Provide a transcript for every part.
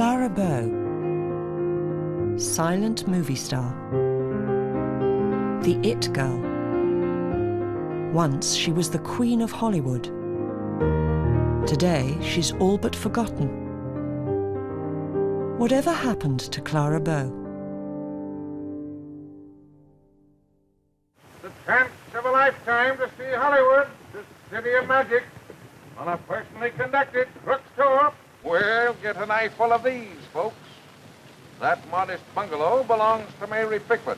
Clara Bow, silent movie star, the it girl. Once she was the queen of Hollywood. Today she's all but forgotten. Whatever happened to Clara Bow? The chance of a lifetime to see Hollywood, the city of magic, on a personally conducted crook's tour. Well, get an eyeful of these, folks. That modest bungalow belongs to Mary Pickford.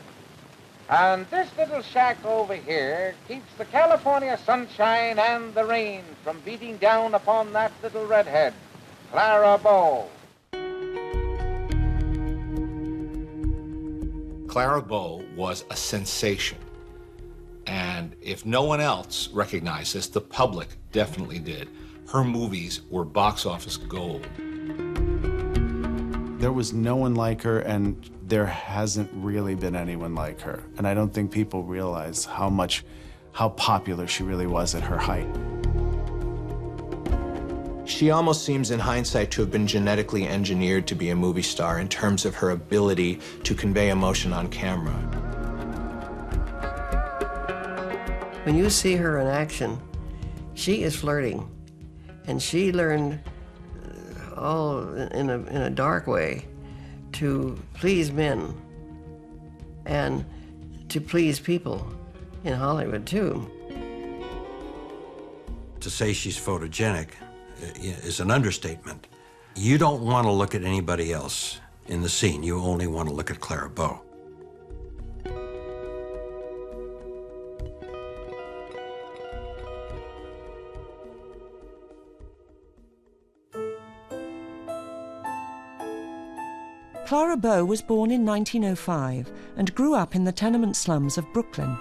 And this little shack over here keeps the California sunshine and the rain from beating down upon that little redhead, Clara Bow. Clara Bow was a sensation. And if no one else recognized this, the public definitely did. Her movies were box office gold. There was no one like her, and there hasn't really been anyone like her. And I don't think people realize how popular she really was at her height. She almost seems, in hindsight, to have been genetically engineered to be a movie star in terms of her ability to convey emotion on camera. When you see her in action, she is flirting, and she learned all in a dark way to please men and to please people in Hollywood too. To say she's photogenic is an understatement. You don't want to look at anybody else in the scene. You only want to look at Clara Bow. Clara Bow was born in 1905 and grew up in the tenement slums of Brooklyn.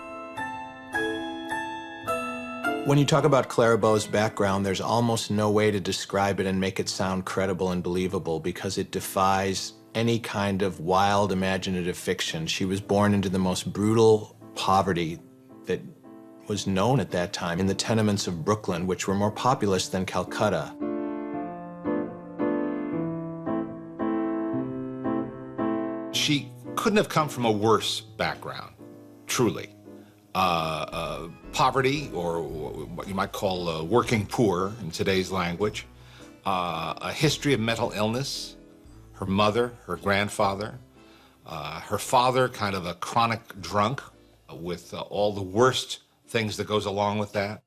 When you talk about Clara Bow's background, there's almost no way to describe it and make it sound credible and believable because it defies any kind of wild, imaginative fiction. She was born into the most brutal poverty that was known at that time in the tenements of Brooklyn, which were more populous than Calcutta. She couldn't have come from a worse background, truly. Poverty, or what you might call working poor in today's language, a history of mental illness, her mother, her grandfather, her father kind of a chronic drunk with all the worst things that goes along with that.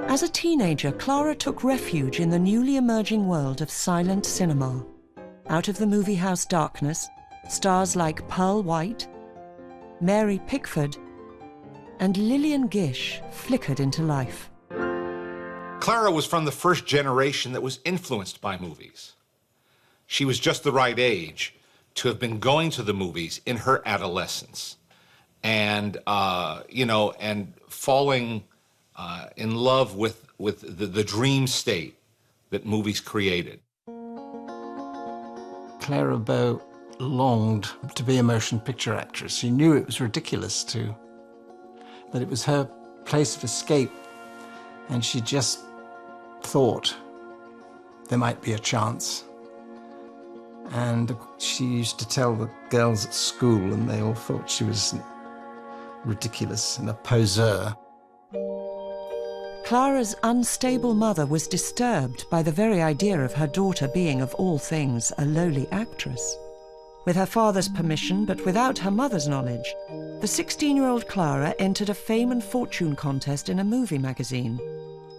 As a teenager, Clara took refuge in the newly emerging world of silent cinema. Out of the movie house darkness, stars like Pearl White, Mary Pickford, and Lillian Gish flickered into life. Clara was from the first generation that was influenced by movies. She was just the right age to have been going to the movies in her adolescence and, and falling in love with the dream state that movies created. Clara Bow longed to be a motion picture actress. She knew it was ridiculous that it was her place of escape, and she just thought there might be a chance. And she used to tell the girls at school, and they all thought she was ridiculous and a poseur. Clara's unstable mother was disturbed by the very idea of her daughter being, of all things, a lowly actress. With her father's permission, but without her mother's knowledge, the 16-year-old Clara entered a fame and fortune contest in a movie magazine.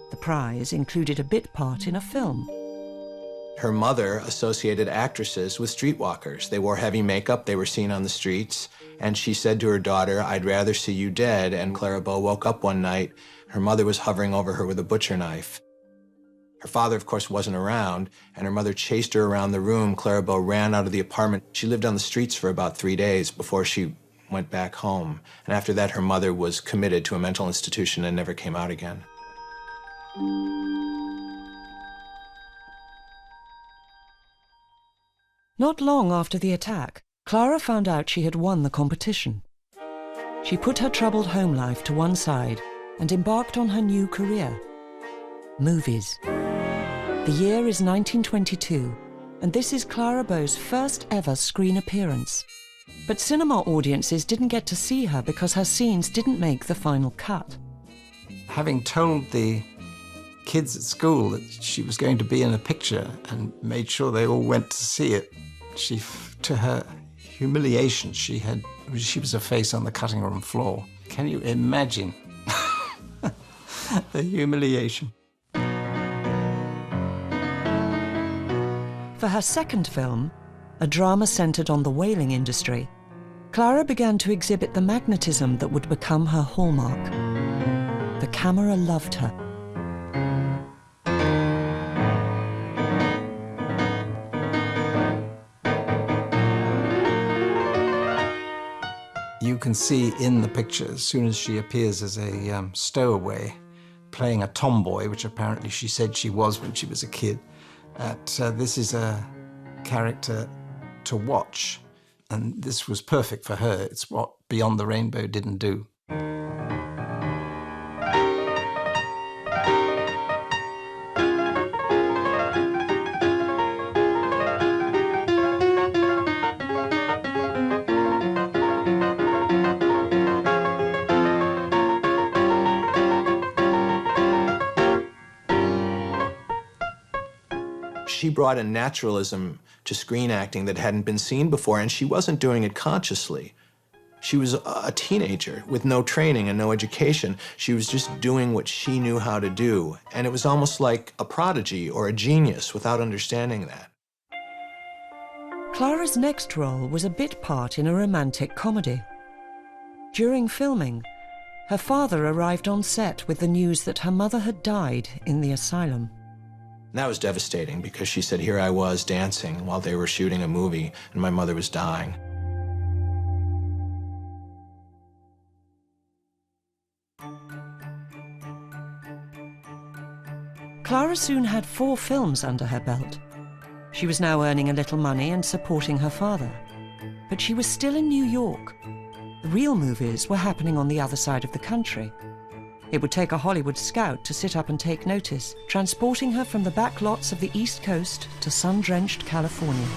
The prize included a bit part in a film. Her mother associated actresses with streetwalkers. They wore heavy makeup, they were seen on the streets, and she said to her daughter, "I'd rather see you dead." And Clara Bow woke up one night, her mother was hovering over her with a butcher knife. Her father, of course, wasn't around, and her mother chased her around the room. Clara Bow ran out of the apartment. She lived on the streets for about 3 days before she went back home. And after that, her mother was committed to a mental institution and never came out again. Not long after the attack, Clara found out she had won the competition. She put her troubled home life to one side and embarked on her new career: movies. The year is 1922, and this is Clara Bow's first ever screen appearance. But cinema audiences didn't get to see her because her scenes didn't make the final cut. Having told the kids at school that she was going to be in a picture and made sure they all went to see it, to her humiliation, she was a face on the cutting room floor. Can you imagine the humiliation? For her second film, a drama centered on the whaling industry, Clara began to exhibit the magnetism that would become her hallmark. The camera loved her. You can see in the picture, as soon as she appears as a stowaway, playing a tomboy, which apparently she said she was when she was a kid, that this is a character to watch. And this was perfect for her. It's what Beyond the Rainbow didn't do. She brought a naturalism to screen acting that hadn't been seen before, and she wasn't doing it consciously. She was a teenager with no training and no education. She was just doing what she knew how to do, and it was almost like a prodigy or a genius without understanding that. Clara's next role was a bit part in a romantic comedy. During filming, her father arrived on set with the news that her mother had died in the asylum. And that was devastating because she said, here I was dancing while they were shooting a movie and my mother was dying. Clara soon had 4 films under her belt. She was now earning a little money and supporting her father. But she was still in New York. The real movies were happening on the other side of the country. It would take a Hollywood scout to sit up and take notice, transporting her from the back lots of the East Coast to sun-drenched California.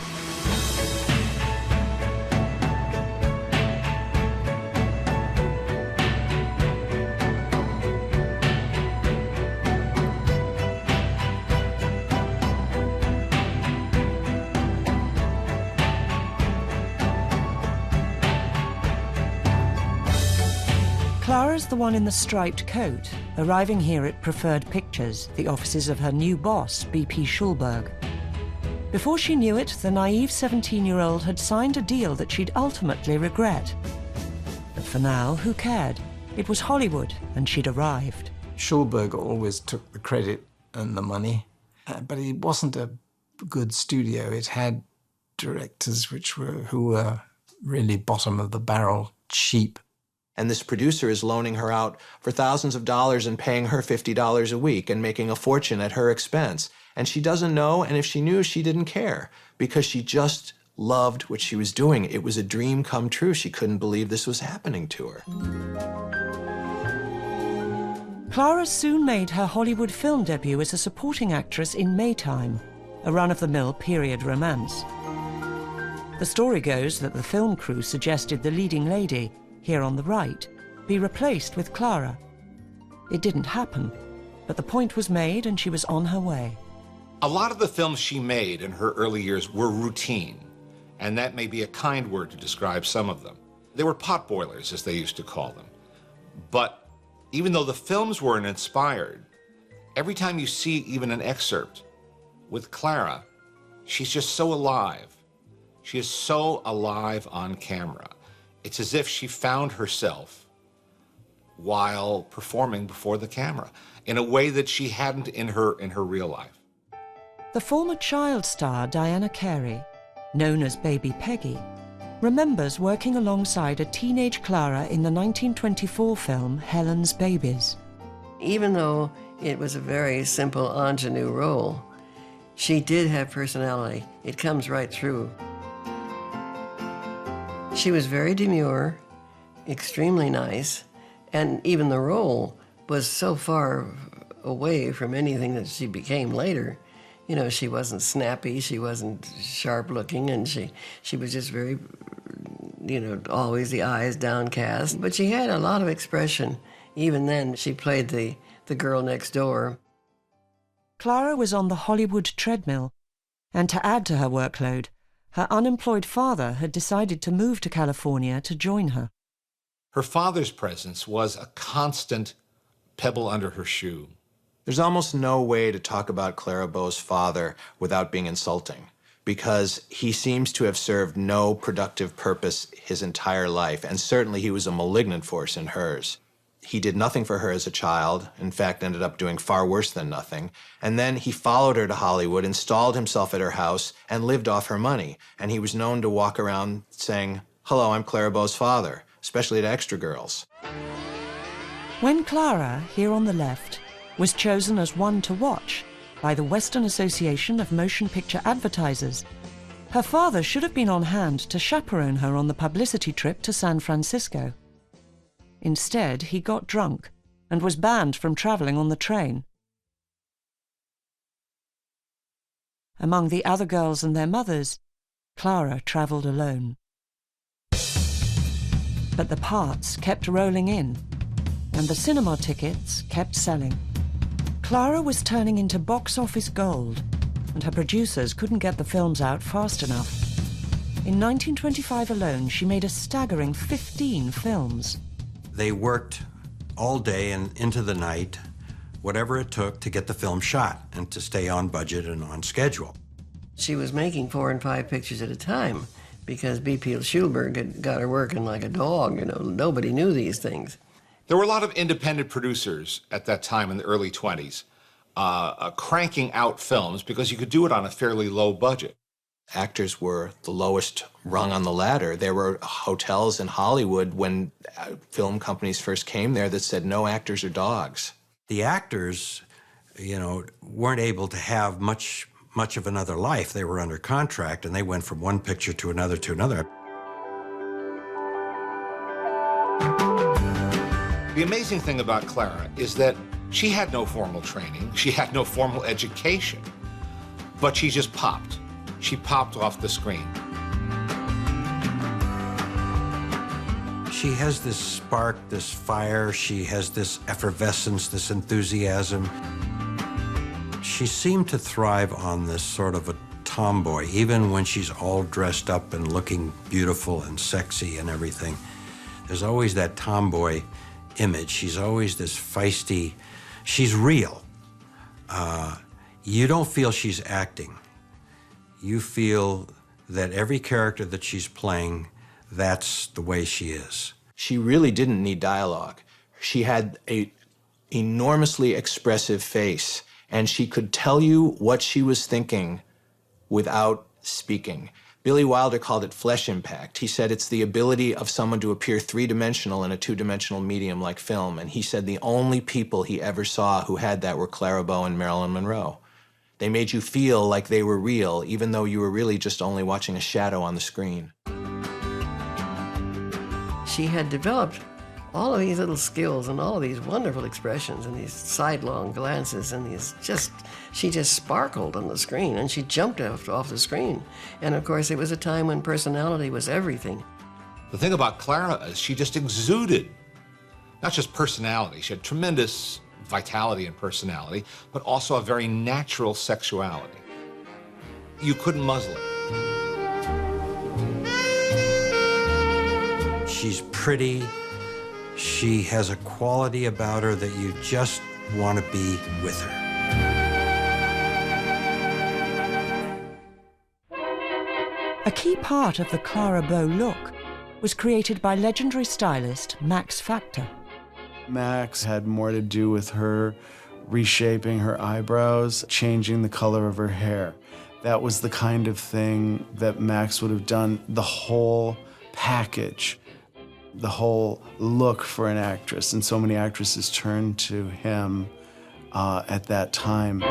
Clara's the one in the striped coat, arriving here at Preferred Pictures, the offices of her new boss, B.P. Schulberg. Before she knew it, the naive 17-year-old had signed a deal that she'd ultimately regret. But for now, who cared? It was Hollywood, and she'd arrived. Schulberg always took the credit and the money, but it wasn't a good studio. It had directors who were really bottom of the barrel, cheap. And this producer is loaning her out for thousands of dollars and paying her $50 a week and making a fortune at her expense. And she doesn't know, and if she knew, she didn't care because she just loved what she was doing. It was a dream come true. She couldn't believe this was happening to her. Clara soon made her Hollywood film debut as a supporting actress in Maytime, a run-of-the-mill period romance. The story goes that the film crew suggested the leading lady, here on the right, be replaced with Clara. It didn't happen, but the point was made and she was on her way. A lot of the films she made in her early years were routine, and that may be a kind word to describe some of them. They were potboilers, as they used to call them. But even though the films weren't inspired, every time you see even an excerpt with Clara, she's just so alive. She is so alive on camera. It's as if she found herself while performing before the camera in a way that she hadn't in her real life. The former child star Diana Carey, known as Baby Peggy, remembers working alongside a teenage Clara in the 1924 film Helen's Babies. Even though it was a very simple ingenue role, she did have personality. It comes right through. She was very demure, extremely nice, and even the role was so far away from anything that she became later. You know, she wasn't snappy, she wasn't sharp looking, and she was just very, you know, always the eyes downcast. But she had a lot of expression. Even then, she played the girl next door. Clara was on the Hollywood treadmill, and to add to her workload, her unemployed father had decided to move to California to join her. Her father's presence was a constant pebble under her shoe. There's almost no way to talk about Clara Bow's father without being insulting, because he seems to have served no productive purpose his entire life, and certainly he was a malignant force in hers. He did nothing for her as a child, in fact, ended up doing far worse than nothing, and then he followed her to Hollywood, installed himself at her house, and lived off her money, and he was known to walk around saying, "Hello, I'm Clara Bow's father," especially to extra girls. When Clara, here on the left, was chosen as one to watch by the Western Association of Motion Picture Advertisers, her father should have been on hand to chaperone her on the publicity trip to San Francisco. Instead, he got drunk and was banned from traveling on the train. Among the other girls and their mothers, Clara traveled alone. But the parts kept rolling in, and the cinema tickets kept selling. Clara was turning into box office gold, and her producers couldn't get the films out fast enough. In 1925 alone, she made a staggering 15 films. They worked all day and into the night, whatever it took to get the film shot and to stay on budget and on schedule. She was making 4 and 5 pictures at a time because B.P. Schulberg had got her working like a dog. You know, nobody knew these things. There were a lot of independent producers at that time in the early 20s cranking out films because you could do it on a fairly low budget. Actors were the lowest rung on the ladder. There were hotels in Hollywood when film companies first came there that said no actors are dogs. The actors, you know, weren't able to have much of another life. They were under contract, and they went from one picture to another to another. The amazing thing about Clara is that she had no formal training, she had no formal education, but she just popped. She popped off the screen. She has this spark, this fire, she has this effervescence, this enthusiasm. She seemed to thrive on this sort of a tomboy, even when she's all dressed up and looking beautiful and sexy and everything. There's always that tomboy image. She's always this feisty, she's real. You don't feel she's acting. You feel that every character that she's playing, that's the way she is. She really didn't need dialogue. She had an enormously expressive face, and she could tell you what she was thinking without speaking. Billy Wilder called it flesh impact. He said it's the ability of someone to appear three-dimensional in a two-dimensional medium like film, and he said the only people he ever saw who had that were Clara Bow and Marilyn Monroe. They made you feel like they were real, even though you were really just only watching a shadow on the screen. She had developed all of these little skills and all of these wonderful expressions and these sidelong glances and she just sparkled on the screen, and she jumped off the screen. And of course, it was a time when personality was everything. The thing about Clara is she just exuded, not just personality, she had tremendous vitality and personality, but also a very natural sexuality. You couldn't muzzle it. She's pretty. She has a quality about her that you just want to be with her. A key part of the Clara Bow look was created by legendary stylist Max Factor. Max had more to do with her reshaping her eyebrows, changing the color of her hair. That was the kind of thing that Max would have done, the whole package, the whole look for an actress. And so many actresses turned to him at that time.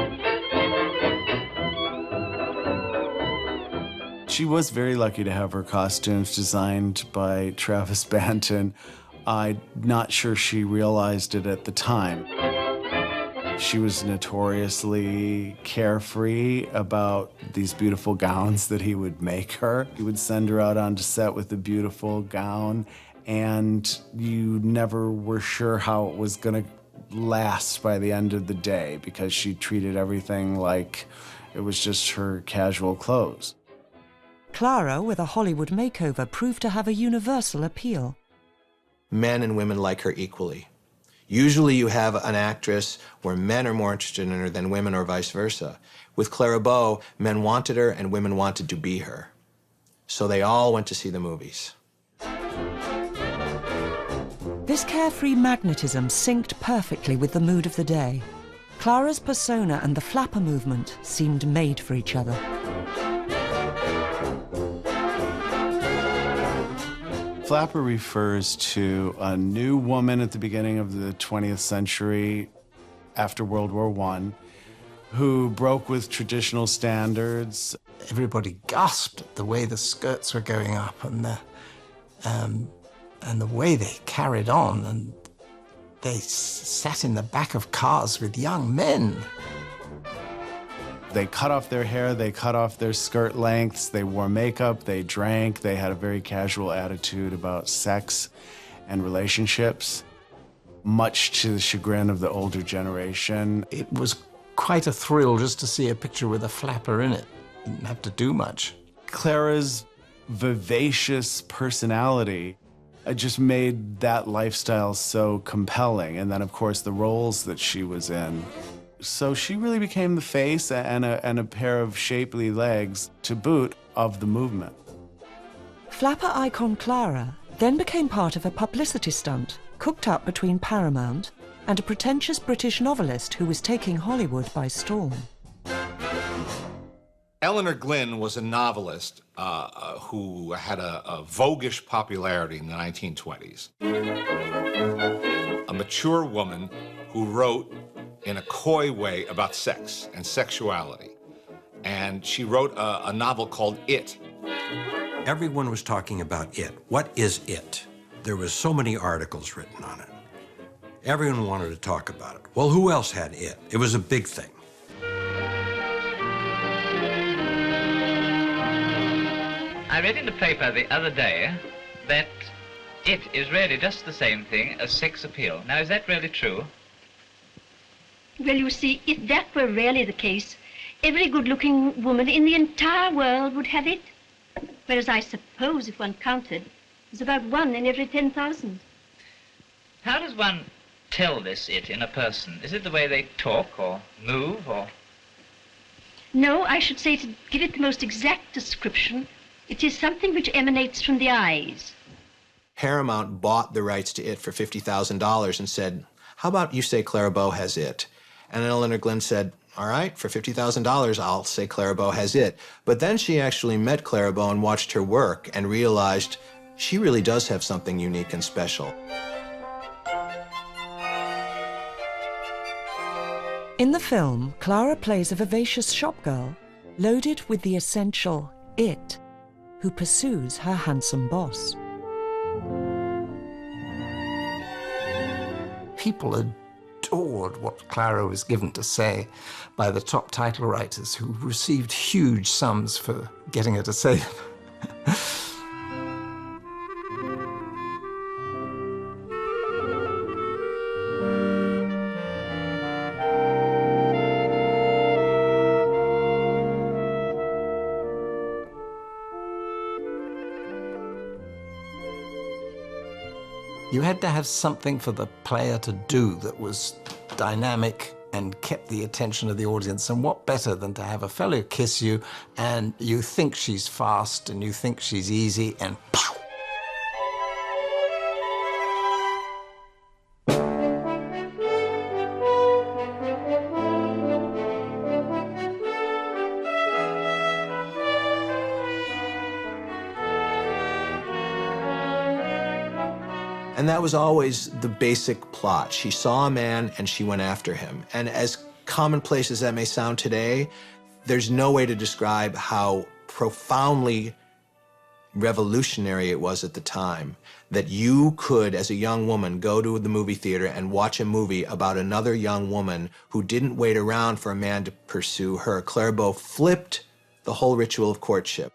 She was very lucky to have her costumes designed by Travis Banton. I'm not sure she realized it at the time. She was notoriously carefree about these beautiful gowns that he would make her. He would send her out onto set with a beautiful gown, and you never were sure how it was going to last by the end of the day because she treated everything like it was just her casual clothes. Clara, with a Hollywood makeover, proved to have a universal appeal. Men and women like her equally. Usually you have an actress where men are more interested in her than women or vice versa. With Clara Bow, men wanted her and women wanted to be her. So they all went to see the movies. This carefree magnetism synced perfectly with the mood of the day. Clara's persona and the flapper movement seemed made for each other. Flapper refers to a new woman at the beginning of the 20th century, after World War I, who broke with traditional standards. Everybody gasped at the way the skirts were going up and the way they carried on, and they sat in the back of cars with young men. They cut off their hair, they cut off their skirt lengths, they wore makeup, they drank, they had a very casual attitude about sex and relationships, much to the chagrin of the older generation. It was quite a thrill just to see a picture with a flapper in it. Didn't have to do much. Clara's vivacious personality just made that lifestyle so compelling. And then, of course, the roles that she was in. So she really became the face and a pair of shapely legs to boot of the movement. Flapper icon Clara then became part of a publicity stunt cooked up between Paramount and a pretentious British novelist who was taking Hollywood by storm. Eleanor Glynn was a novelist who had a voguish popularity in the 1920s. A mature woman who wrote in a coy way about sex and sexuality. And she wrote a novel called It. Everyone was talking about it. What is it? There was so many articles written on it. Everyone wanted to talk about it. Well, who else had it? It was a big thing. I read in the paper the other day that it is really just the same thing as sex appeal. Now, is that really true? Well, you see, if that were really the case, every good-looking woman in the entire world would have it. Whereas I suppose, if one counted, there's about 1 in every 10,000. How does one tell this it in a person? Is it the way they talk or move or... No, I should say, to give it the most exact description, it is something which emanates from the eyes. Paramount bought the rights to It for $50,000 and said, how about you say Clara Bow has it? And Eleanor Glynn said, all right, for $50,000, I'll say Clara Bow has it. But then she actually met Clara Bow and watched her work and realized she really does have something unique and special. In the film, Clara plays a vivacious shopgirl, loaded with the essential it, who pursues her handsome boss. People adored what Clara was given to say by the top title writers, who received huge sums for getting her to say them. You had to have something for the player to do that was dynamic and kept the attention of the audience. And what better than to have a fellow kiss you and you think she's fast and you think she's easy and pow! And that was always the basic plot. She saw a man and she went after him. And as commonplace as that may sound today, there's no way to describe how profoundly revolutionary it was at the time that you could, as a young woman, go to the movie theater and watch a movie about another young woman who didn't wait around for a man to pursue her. Clara Bow flipped the whole ritual of courtship.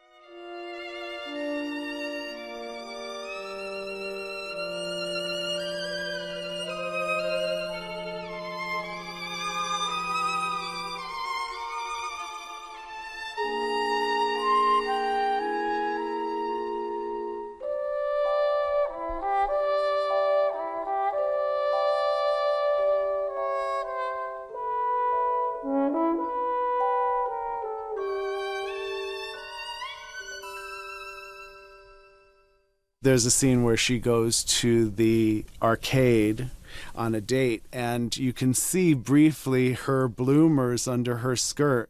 There's a scene where she goes to the arcade on a date, and you can see briefly her bloomers under her skirt,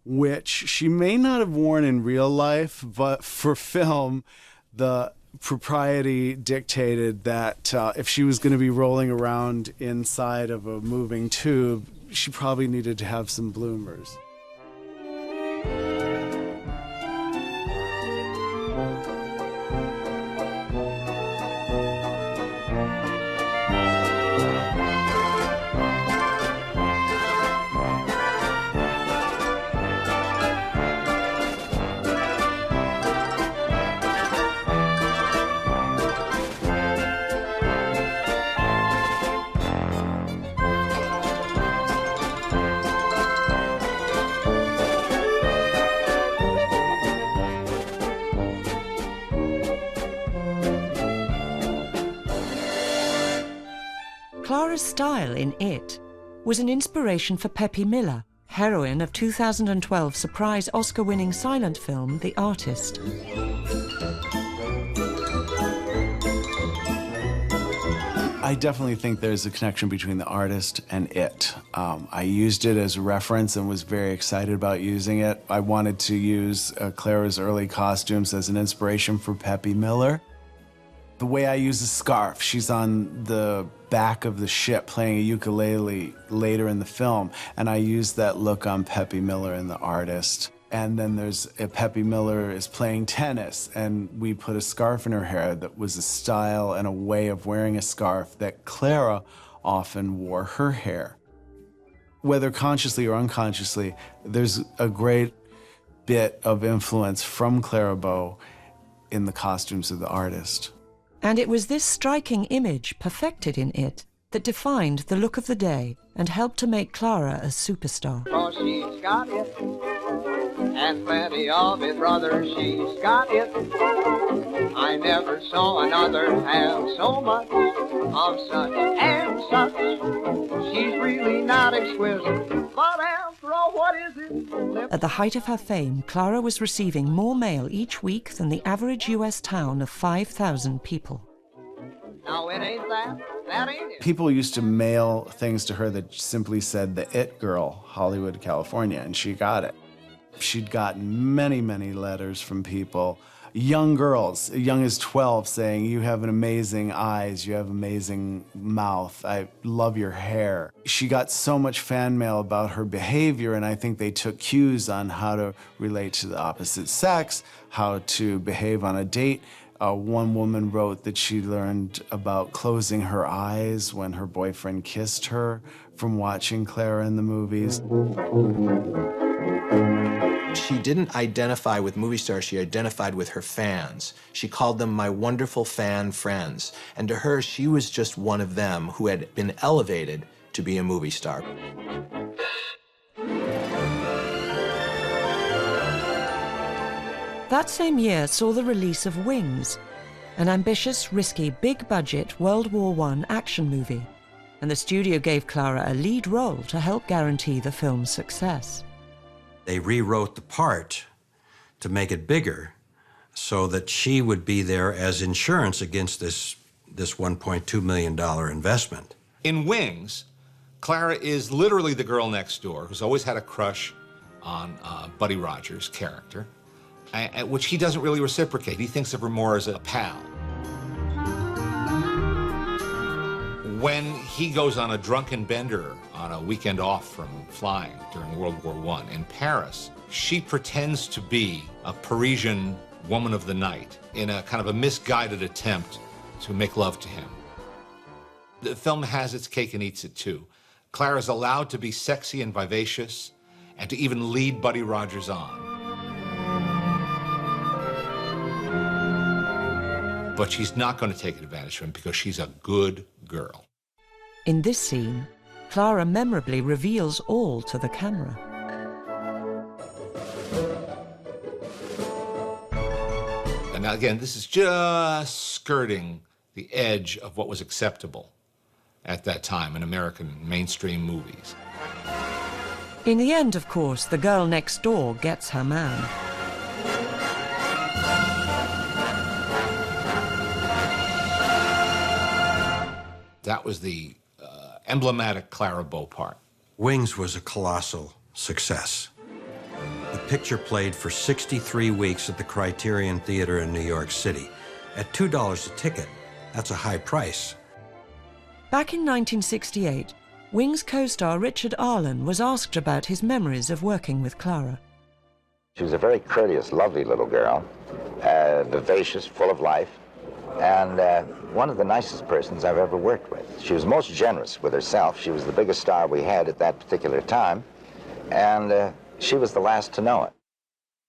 which she may not have worn in real life, but for film, the propriety dictated that if she was going to be rolling around inside of a moving tube, she probably needed to have some bloomers. Clara's style in It was an inspiration for Peppy Miller, heroine of 2012 surprise Oscar-winning silent film The Artist. I definitely think there's a connection between The Artist and It. I used it as a reference and was very excited about using it. I wanted to use Clara's early costumes as an inspiration for Peppy Miller. The way I use a scarf, she's on the back of the ship playing a ukulele later in the film, and I used that look on Peppy Miller in The Artist. And then there's Peppy Miller is playing tennis, and we put a scarf in her hair that was a style and a way of wearing a scarf that Clara often wore her hair. Whether consciously or unconsciously, there's a great bit of influence from Clara Bow in the costumes of The Artist. And it was this striking image, perfected in It, that defined the look of the day and helped to make Clara a superstar. Oh, she's got it, and plenty of it, brother, she's got it. I never saw another have so much of such and such. She's really not exquisite, but after all, what is it? At the height of her fame, Clara was receiving more mail each week than the average U.S. town of 5,000 people. Now, it ain't that ain't it. People used to mail things to her that simply said, "The It Girl, Hollywood, California," and she got it. She'd gotten many, many letters from people, young girls, young as 12, saying, "You have an amazing eyes, you have amazing mouth, I love your hair." She got so much fan mail about her behavior, and I think they took cues on how to relate to the opposite sex, how to behave on a date. One woman wrote that she learned about closing her eyes when her boyfriend kissed her from watching Clara in the movies. She didn't identify with movie stars, she identified with her fans. She called them my wonderful fan friends. And to her, she was just one of them who had been elevated to be a movie star. That same year saw the release of Wings, an ambitious, risky, big-budget World War I action movie, and the studio gave Clara a lead role to help guarantee the film's success. They rewrote the part to make it bigger so that she would be there as insurance against this $1.2 million investment. In Wings, Clara is literally the girl next door who's always had a crush on Buddy Rogers' character, which he doesn't really reciprocate. He thinks of her more as a pal. When he goes on a drunken bender on a weekend off from flying during World War I in Paris, she pretends to be a Parisian woman of the night in a kind of a misguided attempt to make love to him. The film has its cake and eats it too. Clara's allowed to be sexy and vivacious and to even lead Buddy Rogers on. But she's not going to take advantage of him because she's a good girl. In this scene, Clara memorably reveals all to the camera. And now again, this is just skirting the edge of what was acceptable at that time in American mainstream movies. In the end, of course, the girl next door gets her man. That was the emblematic Clara Bow part. Wings was a colossal success. The picture played for 63 weeks at the Criterion Theater in New York City. At $2 a ticket, that's a high price. Back in 1968, Wings co-star Richard Arlen was asked about his memories of working with Clara. She was a very courteous, lovely little girl, vivacious, full of life, and one of the nicest persons I've ever worked with. She was most generous with herself. She was the biggest star we had at that particular time, and she was the last to know it.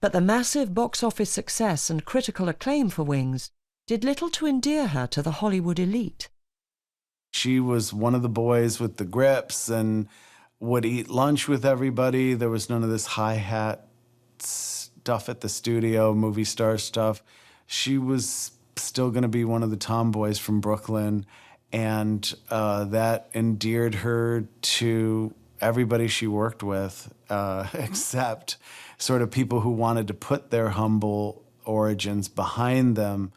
But the massive box office success and critical acclaim for Wings did little to endear her to the Hollywood elite. She was one of the boys with the grips and would eat lunch with everybody. There was none of this hi-hat stuff at the studio, movie star stuff. She was still going to be one of the tomboys from Brooklyn, and that endeared her to everybody she worked with, except sort of people who wanted to put their humble origins behind them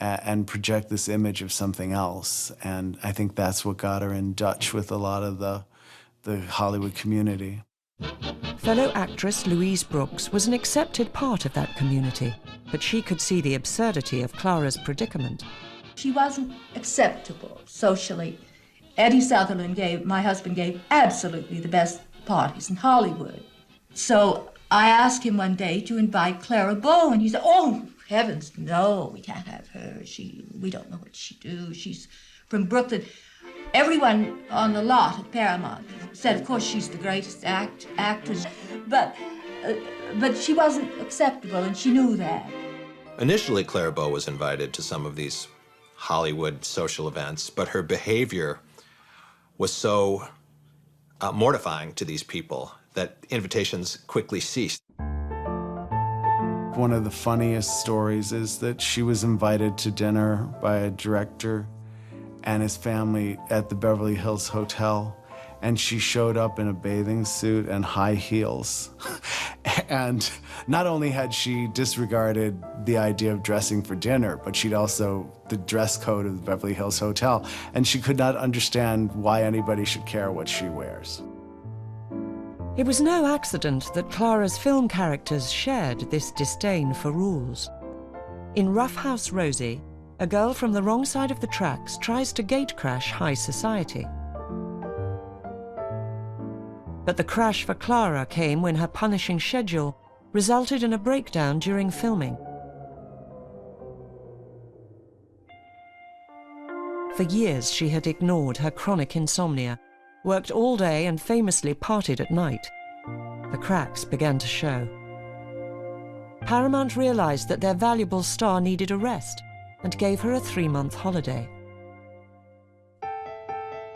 and project this image of something else. And I think that's what got her in Dutch with a lot of the Hollywood community. Fellow actress Louise Brooks was an accepted part of that community, but she could see the absurdity of Clara's predicament. She wasn't acceptable socially. Eddie Sutherland my husband gave absolutely the best parties in Hollywood. So I asked him one day to invite Clara Bow, and he said, "Oh, heavens, no, we can't have her. We don't know what she do. She's from Brooklyn." Everyone on the lot at Paramount said, of course, she's the greatest actress, but she wasn't acceptable, and she knew that. Initially, Clara Bow was invited to some of these Hollywood social events, but her behavior was so mortifying to these people that invitations quickly ceased. One of the funniest stories is that she was invited to dinner by a director and his family at the Beverly Hills Hotel, and she showed up in a bathing suit and high heels. And not only had she disregarded the idea of dressing for dinner, but she'd also the dress code of the Beverly Hills Hotel, and she could not understand why anybody should care what she wears. It was no accident that Clara's film characters shared this disdain for rules. In Rough House Rosie, a girl from the wrong side of the tracks tries to gatecrash high society. But the crash for Clara came when her punishing schedule resulted in a breakdown during filming. For years, she had ignored her chronic insomnia, worked all day and famously partied at night. The cracks began to show. Paramount realized that their valuable star needed a rest and gave her a 3-month holiday.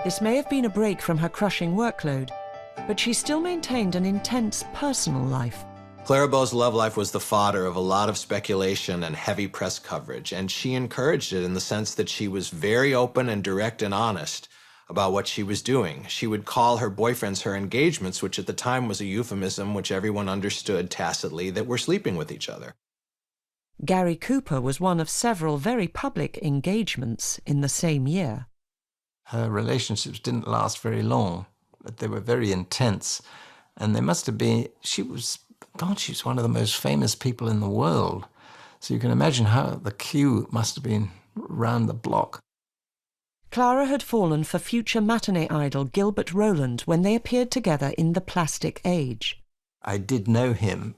This may have been a break from her crushing workload, but she still maintained an intense personal life. Clara Bow's love life was the fodder of a lot of speculation and heavy press coverage, and she encouraged it in the sense that she was very open and direct and honest about what she was doing. She would call her boyfriends her engagements, which at the time was a euphemism which everyone understood tacitly that we're sleeping with each other. Gary Cooper was one of several very public engagements in the same year. Her relationships didn't last very long, but they were very intense. And they must have been, she was one of the most famous people in the world. So you can imagine how the queue must have been round the block. Clara had fallen for future matinee idol Gilbert Rowland when they appeared together in The Plastic Age. I did know him,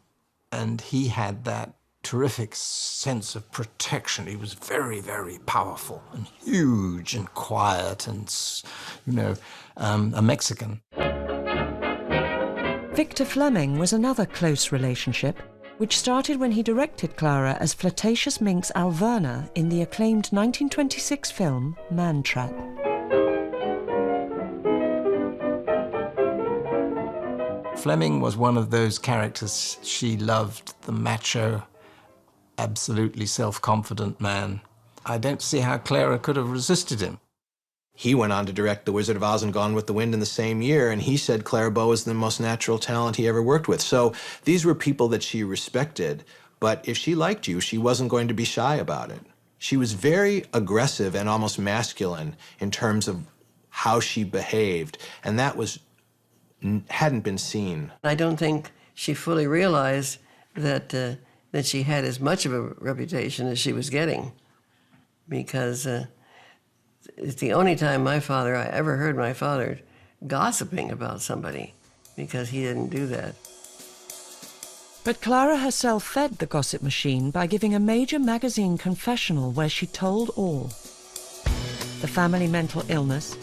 and he had that terrific sense of protection. He was very, very powerful and huge and quiet and, you know, a Mexican. Victor Fleming was another close relationship, which started when he directed Clara as flirtatious minx Alverna in the acclaimed 1926 film Man Trap. Fleming was one of those characters she loved, the macho, absolutely self-confident man. I don't see how Clara could have resisted him. He went on to direct The Wizard of Oz and Gone with the Wind in the same year, and he said Clara Bow was the most natural talent he ever worked with. So these were people that she respected, but if she liked you, she wasn't going to be shy about it. She was very aggressive and almost masculine in terms of how she behaved, and that hadn't been seen. I don't think she fully realized that she had as much of a reputation as she was getting, because it's the only time I ever heard my father gossiping about somebody, because he didn't do that. But Clara herself fed the gossip machine by giving a major magazine confessional where she told all. The family mental illness,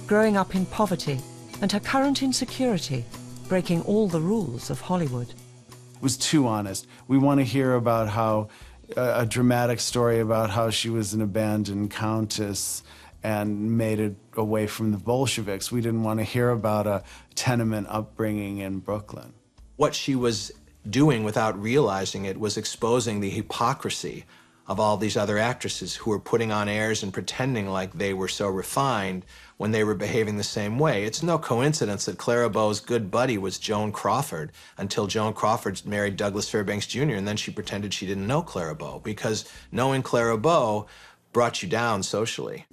growing up in poverty, and her current insecurity, breaking all the rules of Hollywood. It was too honest. We want to hear about how a dramatic story about how she was an abandoned countess and made it away from the Bolsheviks. We didn't want to hear about a tenement upbringing in Brooklyn. What she was doing without realizing it was exposing the hypocrisy of all these other actresses who were putting on airs and pretending like they were so refined when they were behaving the same way. It's no coincidence that Clara Bow's good buddy was Joan Crawford until Joan Crawford married Douglas Fairbanks Jr., and then she pretended she didn't know Clara Bow, because knowing Clara Bow brought you down socially.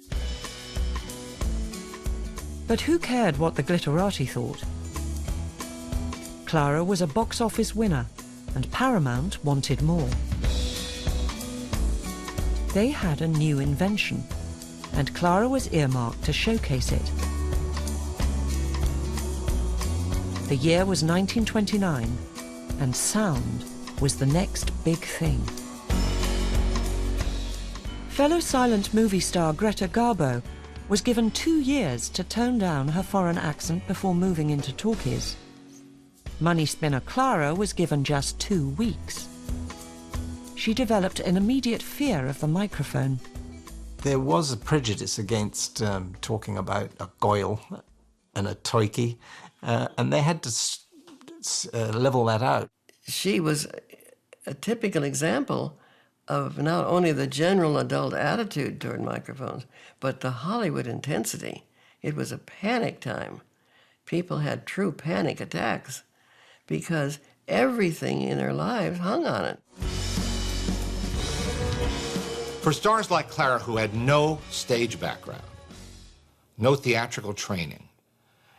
But who cared what the glitterati thought? Clara was a box office winner, and Paramount wanted more. They had a new invention, and Clara was earmarked to showcase it. The year was 1929, and sound was the next big thing. Fellow silent movie star Clara Bow was given 2 years to tone down her foreign accent before moving into talkies. Money spinner Clara was given just 2 weeks. She developed an immediate fear of the microphone. There was a prejudice against talking about a goyle and a toiki, and they had to level that out. She was a typical example of not only the general adult attitude toward microphones, but the Hollywood intensity. It was a panic time. People had true panic attacks because everything in their lives hung on it. For stars like Clara, who had no stage background, no theatrical training,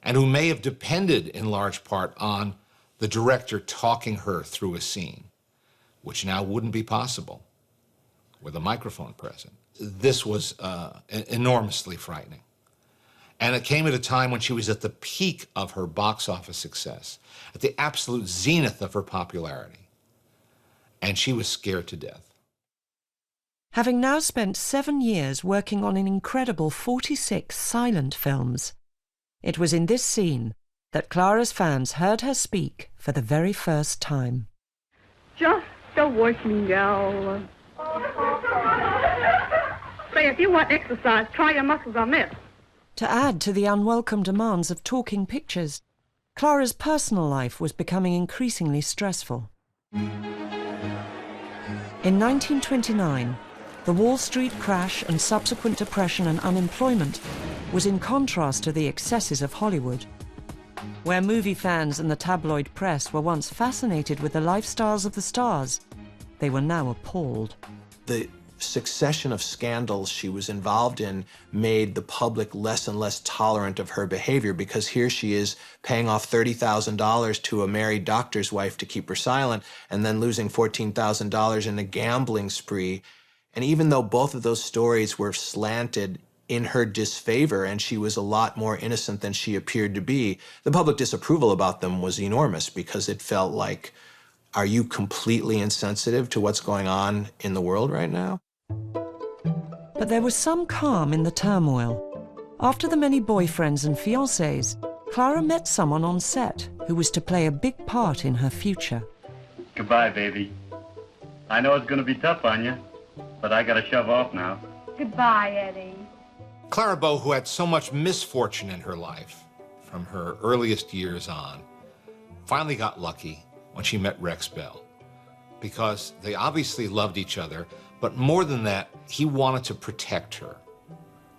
and who may have depended in large part on the director talking her through a scene, which now wouldn't be possible with a microphone present, this was enormously frightening. And it came at a time when she was at the peak of her box office success, at the absolute zenith of her popularity, and she was scared to death. Having now spent 7 years working on an incredible 46 silent films, it was in this scene that Clara's fans heard her speak for the very first time. Just a working gal. Say, if you want exercise, try your muscles on this. To add to the unwelcome demands of talking pictures, Clara's personal life was becoming increasingly stressful. In 1929, the Wall Street crash and subsequent depression and unemployment was in contrast to the excesses of Hollywood. Where movie fans and the tabloid press were once fascinated with the lifestyles of the stars, they were now appalled. The succession of scandals she was involved in made the public less and less tolerant of her behavior, because here she is paying off $30,000 to a married doctor's wife to keep her silent, and then losing $14,000 in a gambling spree. And even though both of those stories were slanted in her disfavor, and she was a lot more innocent than she appeared to be, the public disapproval about them was enormous, because it felt like Are you completely insensitive to what's going on in the world right now? But there was some calm in the turmoil. After the many boyfriends and fiancés, Clara met someone on set who was to play a big part in her future. Goodbye, baby. I know it's going to be tough on you, but I got to shove off now. Goodbye, Eddie. Clara Bow, who had so much misfortune in her life from her earliest years on, finally got lucky when she met Rex Bell, because they obviously loved each other, but more than that, he wanted to protect her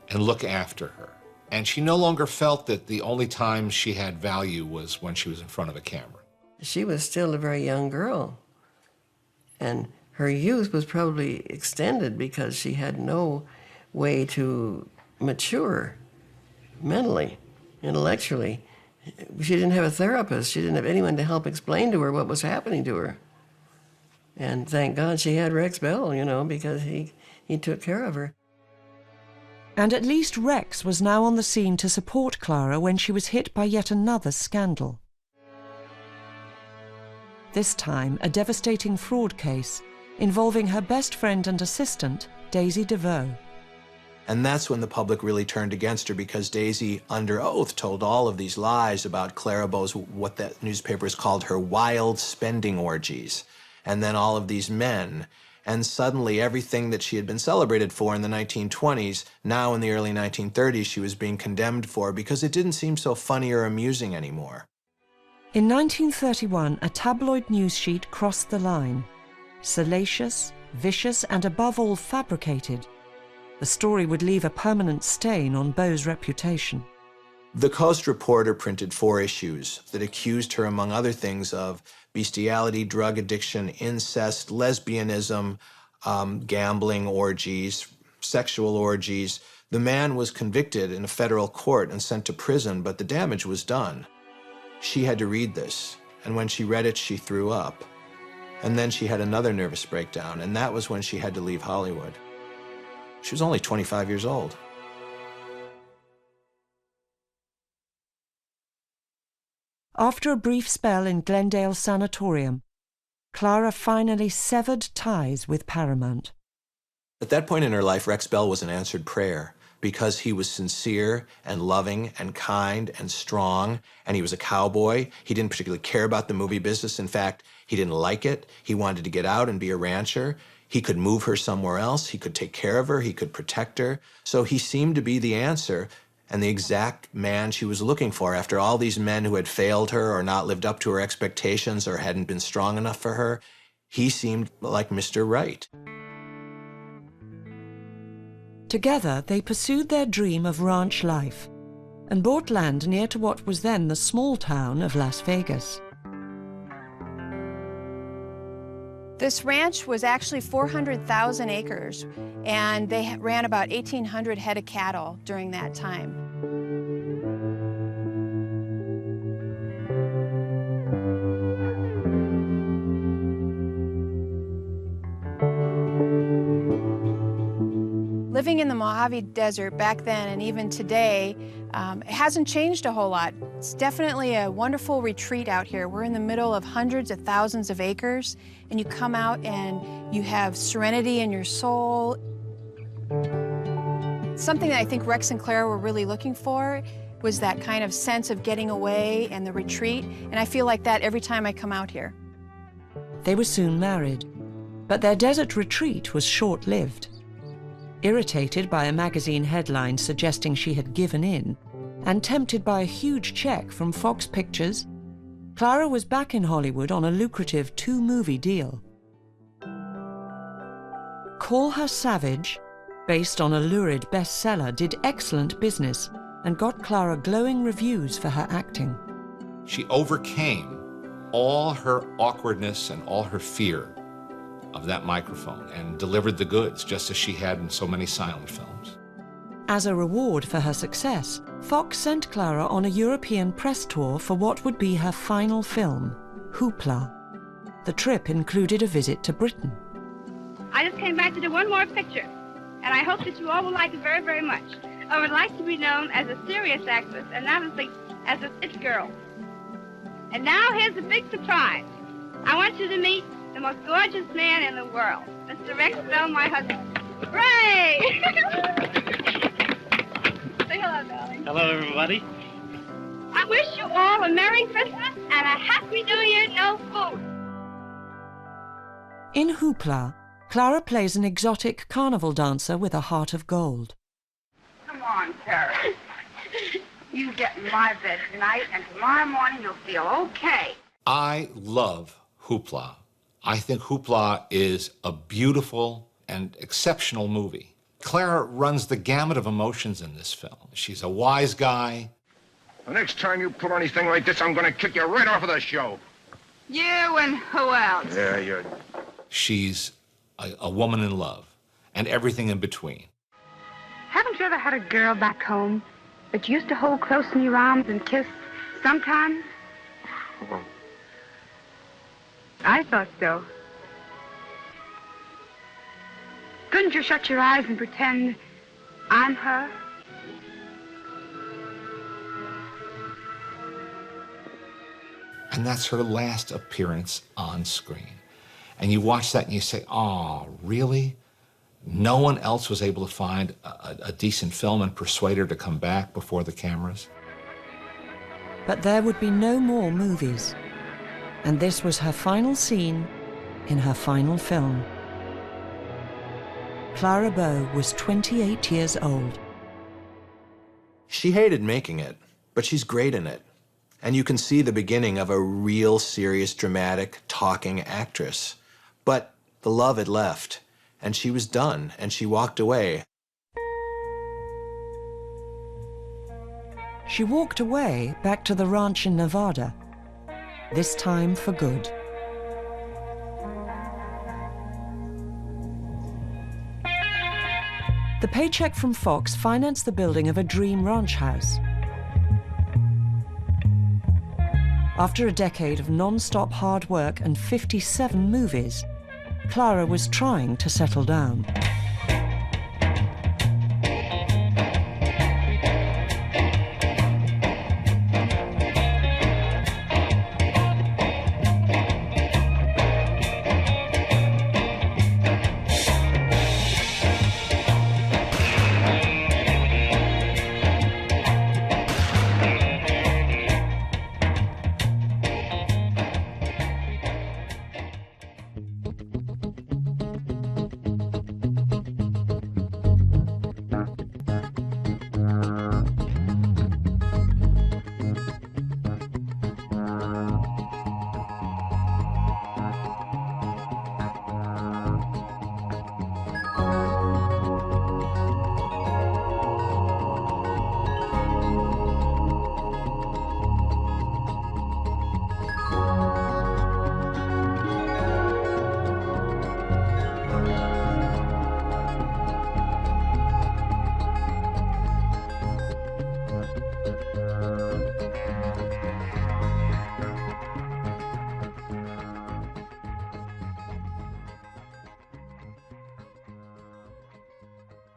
and look after her. And she no longer felt that the only time she had value was when she was in front of a camera. She was still a very young girl, and her youth was probably extended because she had no way to mature mentally, intellectually. She didn't have a therapist. She didn't have anyone to help explain to her what was happening to her. And thank God she had Rex Bell, you know, because he took care of her. And at least Rex was now on the scene to support Clara when she was hit by yet another scandal. This time, a devastating fraud case involving her best friend and assistant, Daisy DeVoe. And that's when the public really turned against her, because Daisy, under oath, told all of these lies about Clara Bow's, what that newspapers called her wild spending orgies, and then all of these men. And suddenly everything that she had been celebrated for in the 1920s, now in the early 1930s, she was being condemned for because it didn't seem so funny or amusing anymore. In 1931, a tabloid news sheet crossed the line. Salacious, vicious, and above all fabricated, the story would leave a permanent stain on Bow's reputation. The Coast Reporter printed 4 issues that accused her, among other things, of bestiality, drug addiction, incest, lesbianism, gambling orgies, sexual orgies. The man was convicted in a federal court and sent to prison, but the damage was done. She had to read this, and when she read it, she threw up. And then she had another nervous breakdown, and that was when she had to leave Hollywood. She was only 25 years old. After a brief spell in Glendale Sanatorium, Clara finally severed ties with Paramount. At that point in her life, Rex Bell was an answered prayer, because he was sincere and loving and kind and strong, and he was a cowboy. He didn't particularly care about the movie business. In fact, he didn't like it. He wanted to get out and be a rancher. He could move her somewhere else. He could take care of her. He could protect her. So he seemed to be the answer and the exact man she was looking for after all these men who had failed her or not lived up to her expectations or hadn't been strong enough for her. He seemed like Mr. Right. Together, they pursued their dream of ranch life and bought land near to what was then the small town of Las Vegas. This ranch was actually 400,000 acres, and they ran about 1,800 head of cattle during that time. Living in the Mojave Desert back then and even today, it hasn't changed a whole lot. It's definitely a wonderful retreat out here. We're in the middle of hundreds of thousands of acres, and you come out and you have serenity in your soul. Something that I think Rex and Clara were really looking for was that kind of sense of getting away and the retreat, and I feel like that every time I come out here. They were soon married, but their desert retreat was short-lived. Irritated by a magazine headline suggesting she had given in, and tempted by a huge check from Fox Pictures, Clara was back in Hollywood on a lucrative 2-movie deal. Call Her Savage, based on a lurid bestseller, did excellent business and got Clara glowing reviews for her acting. She overcame all her awkwardness and all her fear of that microphone and delivered the goods, just as she had in so many silent films. As a reward for her success, Fox sent Clara on a European press tour for what would be her final film, Hoopla. The trip included a visit to Britain. I just came back to do one more picture, and I hope that you all will like it very, very much. I would like to be known as a serious actress and not as a it girl. And now here's the big surprise. I want you to meet the most gorgeous man in the world, Mr. Rex Bell, my husband. Hooray! Say hello, darling. Hello, everybody. I wish you all a Merry Christmas and a Happy New Year, no food. In Hoopla, Clara plays an exotic carnival dancer with a heart of gold. Come on, Clara. You get in my bed tonight, and tomorrow morning you'll feel okay. I love Hoopla. I think Hoopla is a beautiful and exceptional movie. Clara runs the gamut of emotions in this film. She's a wise guy. The next time you pull anything like this, I'm going to kick you right off of the show. You and who else? Yeah, you're... She's a woman in love, and everything in between. Haven't you ever had a girl back home that you used to hold close in your arms and kiss sometimes? I thought so. Couldn't you shut your eyes and pretend I'm her? And that's her last appearance on screen. And you watch that and you say, oh, really? No one else was able to find a decent film and persuade her to come back before the cameras? But there would be no more movies. And this was her final scene in her final film. Clara Bow was 28 years old. She hated making it, but she's great in it. And you can see the beginning of a real serious, dramatic, talking actress. But the love had left, and she was done, and she walked away. She walked away back to the ranch in Nevada, this time for good. The paycheck from Fox financed the building of a dream ranch house. After a decade of non-stop hard work and 57 movies, Clara was trying to settle down.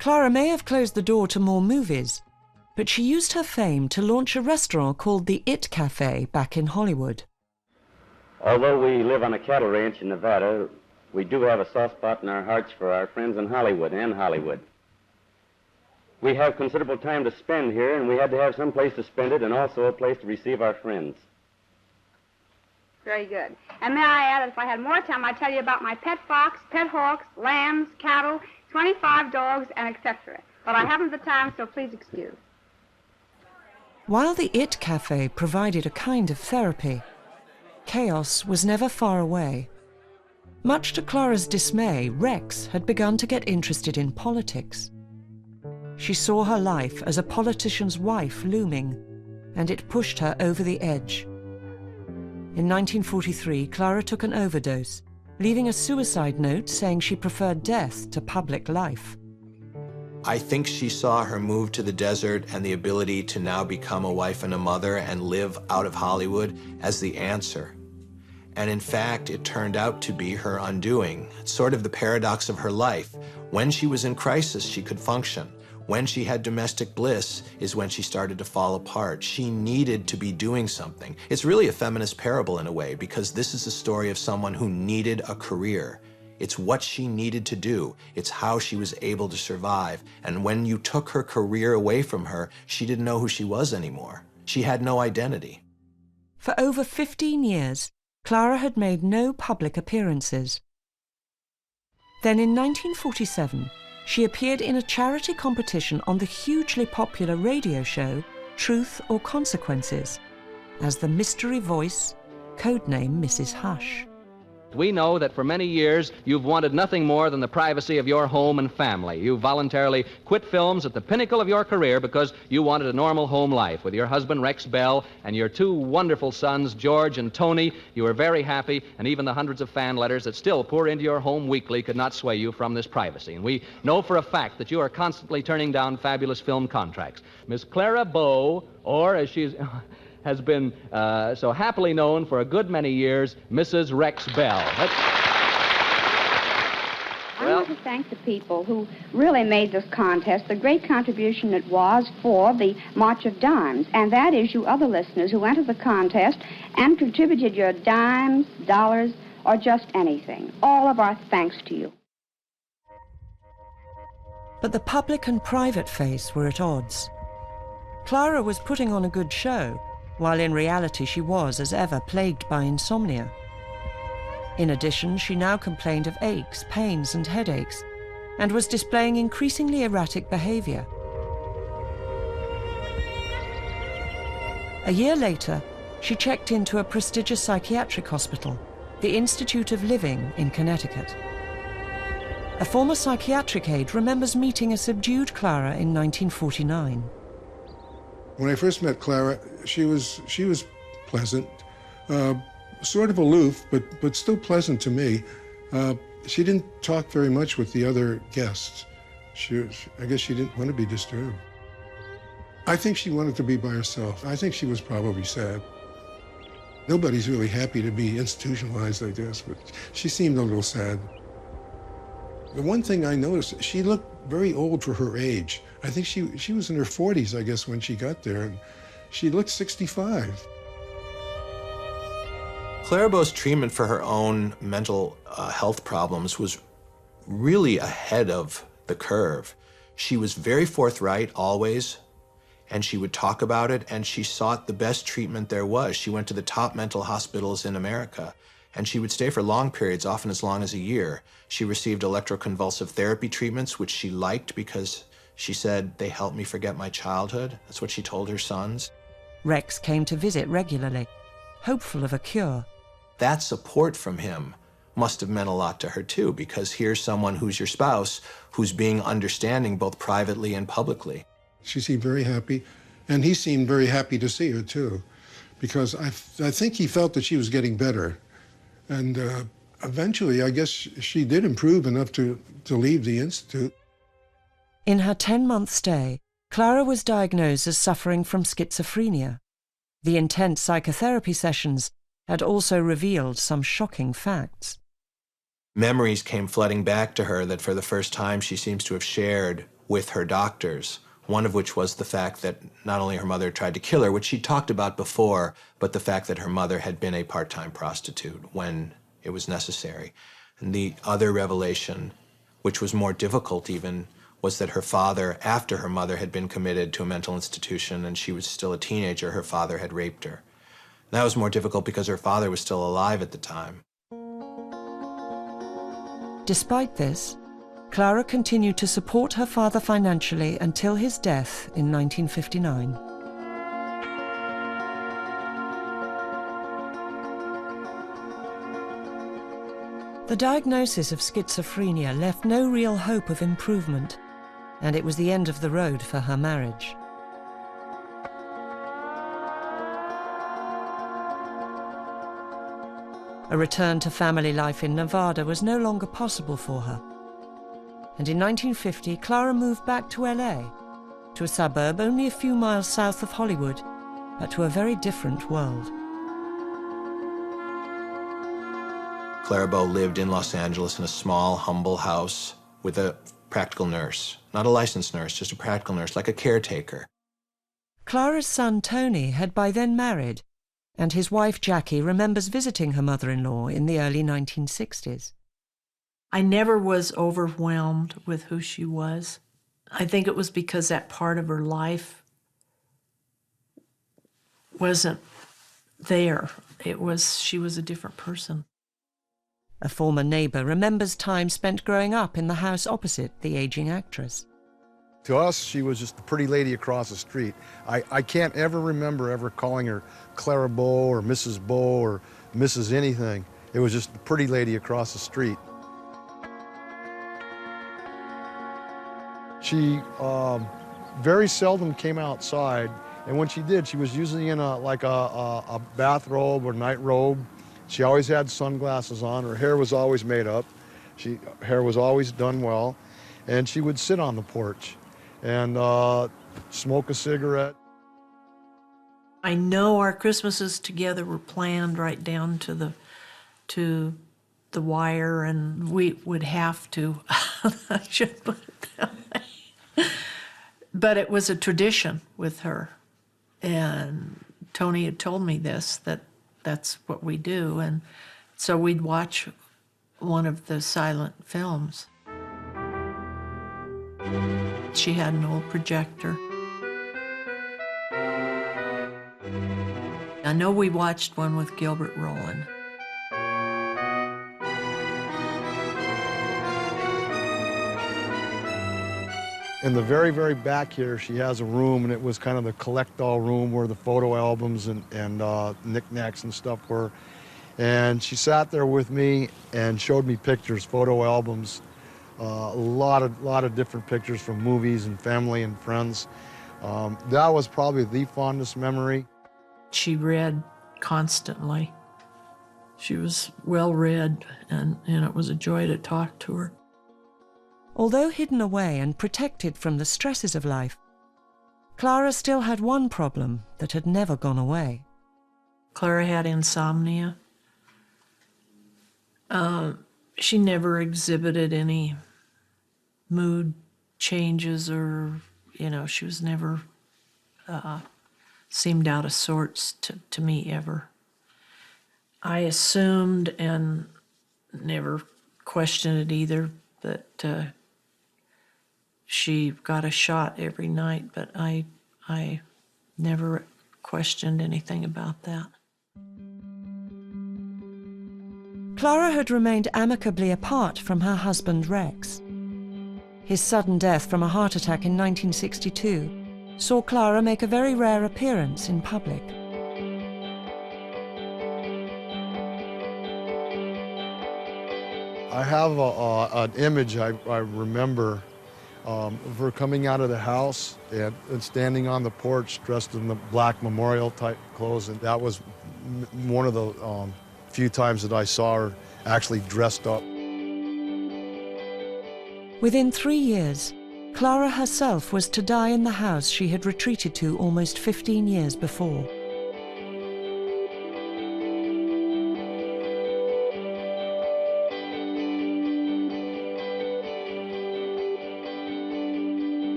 Clara may have closed the door to more movies, but she used her fame to launch a restaurant called the It Cafe back in Hollywood. Although we live on a cattle ranch in Nevada, we do have a soft spot in our hearts for our friends in Hollywood and Hollywood. We have considerable time to spend here, and we had to have some place to spend it and also a place to receive our friends. Very good. And may I add that if I had more time, I'd tell you about my pet fox, pet hawks, lambs, cattle, 25 dogs, and etc. But I haven't the time, so please excuse. While the It Cafe provided a kind of therapy, chaos was never far away. Much to Clara's dismay, Rex had begun to get interested in politics. She saw her life as a politician's wife looming, and it pushed her over the edge. In 1943, Clara took an overdose, leaving a suicide note saying she preferred death to public life. I think she saw her move to the desert and the ability to now become a wife and a mother and live out of Hollywood as the answer. And in fact, it turned out to be her undoing, sort of the paradox of her life. When she was in crisis, she could function. When she had domestic bliss is when she started to fall apart. She needed to be doing something. It's really a feminist parable in a way, because this is a story of someone who needed a career. It's what she needed to do. It's how she was able to survive. And when you took her career away from her, she didn't know who she was anymore. She had no identity. For over 15 years, Clara had made no public appearances. Then in 1947, she appeared in a charity competition on the hugely popular radio show Truth or Consequences as the mystery voice, codename Mrs. Hush. We know that for many years you've wanted nothing more than the privacy of your home and family. You voluntarily quit films at the pinnacle of your career because you wanted a normal home life. With your husband, Rex Bell, and your two wonderful sons, George and Tony, you were very happy, and even the hundreds of fan letters that still pour into your home weekly could not sway you from this privacy. And we know for a fact that you are constantly turning down fabulous film contracts. Miss Clara Bow, or as she's... has been so happily known for a good many years, Mrs. Rex Bell. I want to thank the people who really made this contest the great contribution it was for the March of Dimes, and that is you other listeners who entered the contest and contributed your dimes, dollars, or just anything. All of our thanks to you. But the public and private face were at odds. Clara was putting on a good show, while in reality she was, as ever, plagued by insomnia. In addition, she now complained of aches, pains, and headaches, and was displaying increasingly erratic behavior. A year later, she checked into a prestigious psychiatric hospital, the Institute of Living in Connecticut. A former psychiatric aide remembers meeting a subdued Clara in 1949. When I first met Clara, she was pleasant, sort of aloof, but still pleasant to me. She didn't talk very much with the other guests. I guess she didn't want to be disturbed. I think she wanted to be by herself. I think she was probably sad. Nobody's really happy to be institutionalized, I guess, but she seemed a little sad. The one thing I noticed, she looked very old for her age. I think she was in her 40s, I guess, when she got there, and she looked 65. Clara Bow's treatment for her own mental health problems was really ahead of the curve. She was very forthright, always, and she would talk about it, and she sought the best treatment there was. She went to the top mental hospitals in America, and she would stay for long periods, often as long as a year. She received electroconvulsive therapy treatments, which she liked because she said, they helped me forget my childhood. That's what she told her sons. Rex came to visit regularly, hopeful of a cure. That support from him must have meant a lot to her, too, because here's someone who's your spouse who's being understanding both privately and publicly. She seemed very happy, and he seemed very happy to see her, too, because I think he felt that she was getting better. And eventually, I guess she did improve enough to leave the Institute. In her 10-month stay, Clara was diagnosed as suffering from schizophrenia. The intense psychotherapy sessions had also revealed some shocking facts. Memories came flooding back to her that for the first time she seems to have shared with her doctors, one of which was the fact that not only her mother tried to kill her, which she talked about before, but the fact that her mother had been a part-time prostitute when it was necessary. And the other revelation, which was more difficult even, was that her father, after her mother had been committed to a mental institution and she was still a teenager, her father had raped her. That was more difficult because her father was still alive at the time. Despite this, Clara continued to support her father financially until his death in 1959. The diagnosis of schizophrenia left no real hope of improvement, and it was the end of the road for her marriage. A return to family life in Nevada was no longer possible for her. And in 1950, Clara moved back to LA, to a suburb only a few miles south of Hollywood, but to a very different world. Clara Bow lived in Los Angeles in a small, humble house with a practical nurse, not a licensed nurse, just a practical nurse, like a caretaker. Clara's son Tony had by then married, and his wife Jackie remembers visiting her mother-in-law in the early 1960s. I never was overwhelmed with who she was. I think it was because that part of her life wasn't there. She was a different person. A former neighbor remembers time spent growing up in the house opposite the aging actress. To us, she was just a pretty lady across the street. I can't ever remember ever calling her Clara Bow or Mrs. Bow or Mrs. anything. It was just a pretty lady across the street. She very seldom came outside, and when she did, she was usually in a bathrobe or night robe. She always had sunglasses on. Her hair was always made up. Her hair was always done well, and she would sit on the porch and smoke a cigarette. I know our Christmases together were planned right down to the wire, and we would have to. I should put it that way. But it was a tradition with her, and Tony had told me this, that's what we do, and so we'd watch one of the silent films. She had an old projector. I know we watched one with Gilbert Roland. In the very, very back here, she has a room, and it was kind of the collect-all room where the photo albums and knickknacks and stuff were. And she sat there with me and showed me pictures, photo albums, a lot of different pictures from movies and family and friends. That was probably the fondest memory. She read constantly. She was well-read, and it was a joy to talk to her. Although hidden away and protected from the stresses of life, Clara still had one problem that had never gone away. Clara had insomnia. She never exhibited any mood changes or, she was never seemed out of sorts to me ever. I assumed and never questioned it either that she got a shot every night, but I never questioned anything about that. Clara had remained amicably apart from her husband Rex. His sudden death from a heart attack in 1962 saw Clara make a very rare appearance in public. I have an image I remember of her coming out of the house and standing on the porch dressed in the black memorial type clothes, and that was one of the few times that I saw her actually dressed up. Within 3 years, Clara herself was to die in the house she had retreated to almost 15 years before.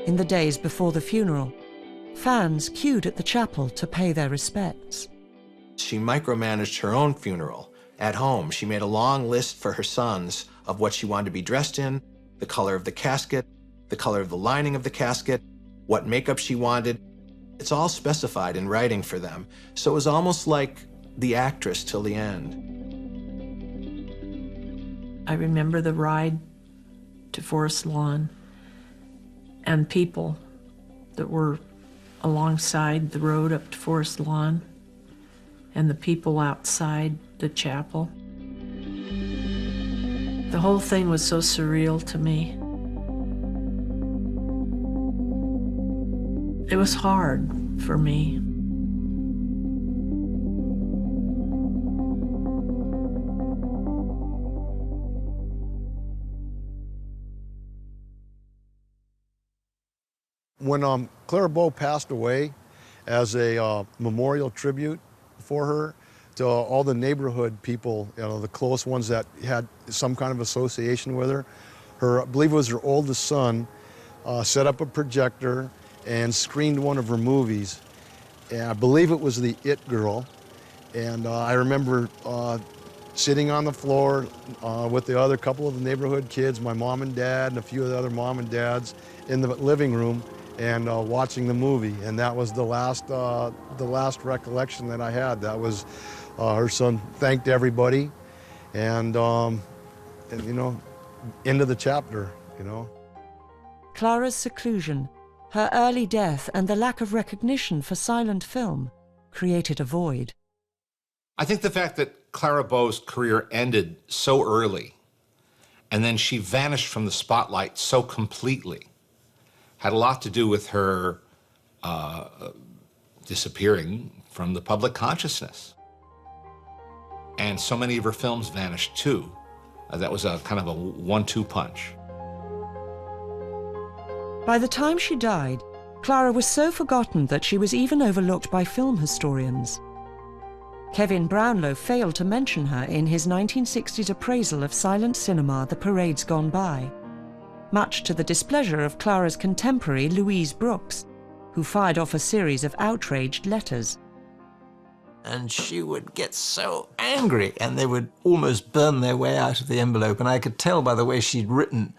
In the days before the funeral, fans queued at the chapel to pay their respects. She micromanaged her own funeral at home. She made a long list for her sons of what she wanted to be dressed in, the color of the casket, the color of the lining of the casket, what makeup she wanted. It's all specified in writing for them. So it was almost like the actress till the end. I remember the ride to Forest Lawn and people that were alongside the road up to Forest Lawn and the people outside the chapel. The whole thing was so surreal to me. It was hard for me. When Clara Bow passed away, as a memorial tribute for her, to all the neighborhood people, the close ones that had some kind of association with her, I believe it was her oldest son, set up a projector and screened one of her movies. And I believe it was the It Girl. And I remember sitting on the floor with the other couple of the neighborhood kids, my mom and dad, and a few of the other mom and dads in the living room, and watching the movie. And that was the last recollection that I had. That was her son thanked everybody, and you know, end of the chapter, you know. Clara's seclusion, her early death, and the lack of recognition for silent film created a void. I think the fact that Clara Bow's career ended so early and then she vanished from the spotlight so completely had a lot to do with her disappearing from the public consciousness. And so many of her films vanished too. That was a kind of a 1-2 punch. By the time she died, Clara was so forgotten that she was even overlooked by film historians. Kevin Brownlow failed to mention her in his 1960s appraisal of silent cinema, The Parade's Gone By, much to the displeasure of Clara's contemporary Louise Brooks, who fired off a series of outraged letters. And she would get so angry, and they would almost burn their way out of the envelope. And I could tell by the way she'd written,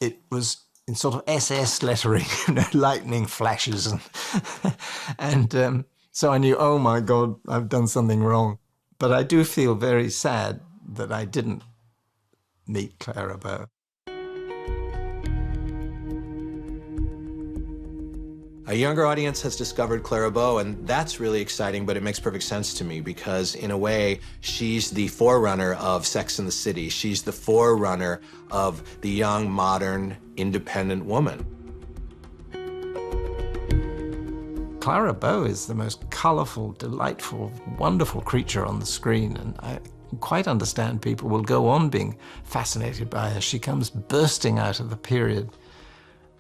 it was in sort of SS lettering, you know, lightning flashes. And so I knew, oh my God, I've done something wrong. But I do feel very sad that I didn't meet Clara Bow. A younger audience has discovered Clara Bow, and that's really exciting, but it makes perfect sense to me because, in a way, she's the forerunner of Sex and the City. She's the forerunner of the young, modern, independent woman. Clara Bow is the most colorful, delightful, wonderful creature on the screen, and I quite understand people will go on being fascinated by her. She comes bursting out of the period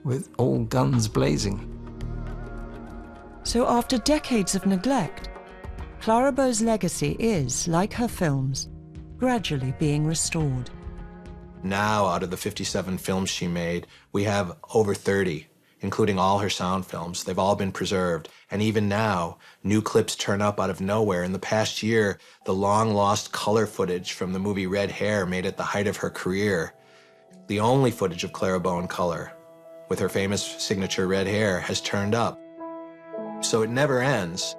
with all guns blazing. So after decades of neglect, Clara Bow's legacy is, like her films, gradually being restored. Now, out of the 57 films she made, we have over 30, including all her sound films. They've all been preserved. And even now, new clips turn up out of nowhere. In the past year, the long-lost color footage from the movie Red Hair made it the height of her career. The only footage of Clara Bow in color, with her famous signature red hair, has turned up. So it never ends.